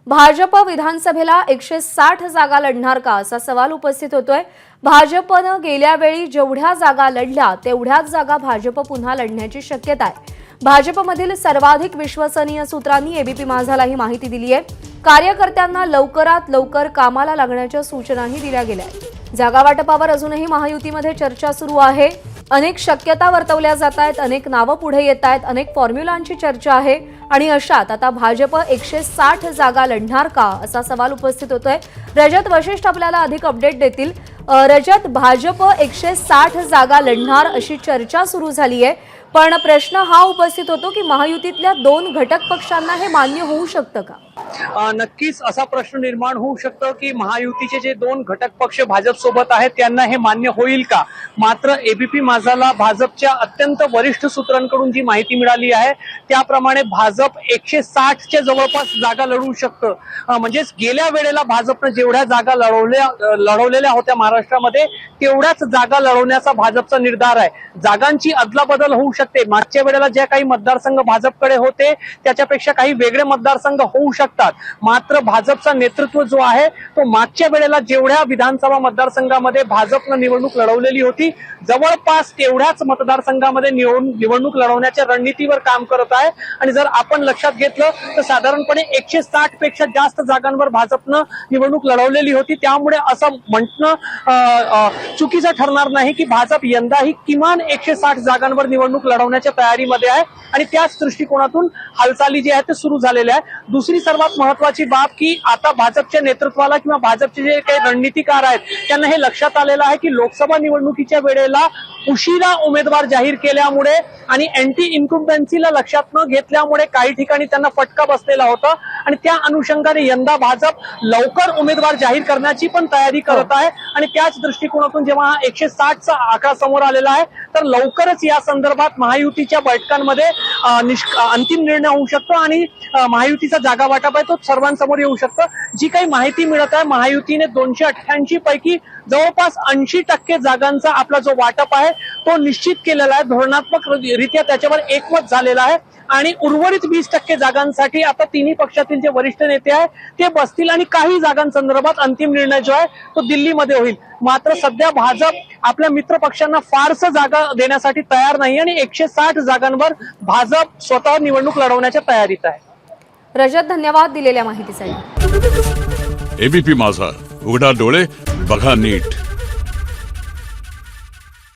भाजप विधानसभेला 160 जागा लढणार का असा सवाल उपस्थित होतोय। भाजपनं गेल्या वेळी जेवढ्या जागा लढल्या तेवढ्याच जागा भाजप पुन्हा लढण्याची शक्यता आहे। भाजपमधील सर्वाधिक विश्वसनीय सूत्रांनी एबीपी माझाला ही माहिती दिली आहे। कार्यकर्त्यांना लवकरात लवकर कामाला लागण्याच्या सूचनाही दिल्या गेल्या आहेत। जागा वाटपावर अजूनही महायुतीमध्ये चर्चा सुरू आहे। अनेक शक्यता वर्तवल्या जात आहेत, अनेक नावं पुढे येत आहेत, अनेक फॉर्म्युलांची चर्चा आहे आणि अशात आता भाजप 160 जागा लढणार का असा सवाल उपस्थित होतोय। रजत वशिष्ठ आपल्याला अधिक अपडेट देतील। रजत, भाजप 160 जागा लढणार अशी चर्चा सुरू झाली आहे, पण प्रश्न हा उपस्थित होतो की महायुतीतल्या दोन घटक पक्षांना हे मान्य होऊ शकतं का? नक्कीच असा प्रश्न निर्माण होऊ शकतो की महायुतीचे जे दोन घटक पक्ष भाजप सोबत आहेत त्यांना हे मान्य होईल का। मात्र एबीपी माझाला भाजपच्या अत्यंत वरिष्ठ सूत्रांकडून जी माहिती मिळाली आहे त्याप्रमाणे भाजप 160 च्या जवळपास जागा लढवू शकतं। म्हणजेच गेल्या वेळेला भाजपने जेवढ्या जागा लढवलेल्या होत्या महाराष्ट्रामध्ये तेवढ्याच जागा लढवण्याचा भाजपचा निर्धार आहे। जागांची अदलाबदल होऊ शकते। मागच्या वेळेला ज्या काही मतदारसंघ भाजपकडे होते त्याच्यापेक्षा काही वेगळे मतदारसंघ होऊ शकतात। मात्र भाजपचा नेतृत्व जो आहे तो मागच्या वेळेला जेवढ्या विधानसभा मतदारसंघामध्ये भाजपने निवडणूक लढवलेली होती जवळपास तेवढ्याच मतदारसंघामध्ये निवडणूक लढवण्याच्या रणनीतीवर काम करत आहे। आणि जर आपण लक्षात घेतलं तर साधारणपणे 160 पेक्षा जास्त जागांवर भाजपने निवडणूक लढवलेली होती। त्यामुळे असं म्हणणं चुकीचं ठरणार नाही की भाजप यंदाही किमान 160 जागांवर निवडणूक लढवण्याच्या तयारीमध्ये आहे आणि त्याच दृष्टिकोनातून हालचाली जी आहेत ते सुरू झालेल्या आहे। दुसरी सर्वात महत्वाची बाब की आता भाजपच्या नेतृत्वाला किंवा भाजपचे जे काही रणनीतिकार आहेत त्यांना हे लक्षात आलेलं आहे की लोकसभा निवडणुकीच्या वेळेला उशिरा उमेदवार जाहीर केल्यामुळे आणि अँटी इन्कम्बन्सीला लक्षात न घेतल्यामुळे काही ठिकाणी त्यांना फटका बसलेला होता आणि त्या अनुषंगाने यंदा भाजप लवकर उमेदवार जाहीर करण्याची पण तयारी करत आहे। आणि त्याच दृष्टिकोनातून जेव्हा 160 चा आकडा समोर आलेला आहे तर लवकरच या संदर्भात महायुतीच्या बैठकांमध्ये अंतिम निर्णय होऊ शकतो आणि महायुतीचा जागा वाटप आहे तो सर्वांसमोर येऊ शकतो। जी काही माहिती मिळत आहे महायुतीने 288 पैकी जवळपास 80% जागांचा आपला जो वाटप आहे तो निश्चित केलेला आहे। धोरणात्मक रित्या त्याच्यावर एकमत झालेला आहे आणि उर्वरित 20% जागांसाठी आता तिन्ही पक्षातील जे वरिष्ठ नेते आहेत ते बसतील आणि काही जागांसंदर्भात अंतिम निर्णय जो आहे तो दिल्लीमध्ये होईल। मात्र सध्या भाजप आपल्या मित्र पक्षांना फारसं जागा देण्यासाठी तयार नाही आणि 160 जागांवर भाजप स्वतः निवडणूक लढवण्याच्या तयारीत आहे। रजत, धन्यवाद दिलेल्या माहितीसाठी। एबीपी माझा, उघडा डोळे बघा नीट।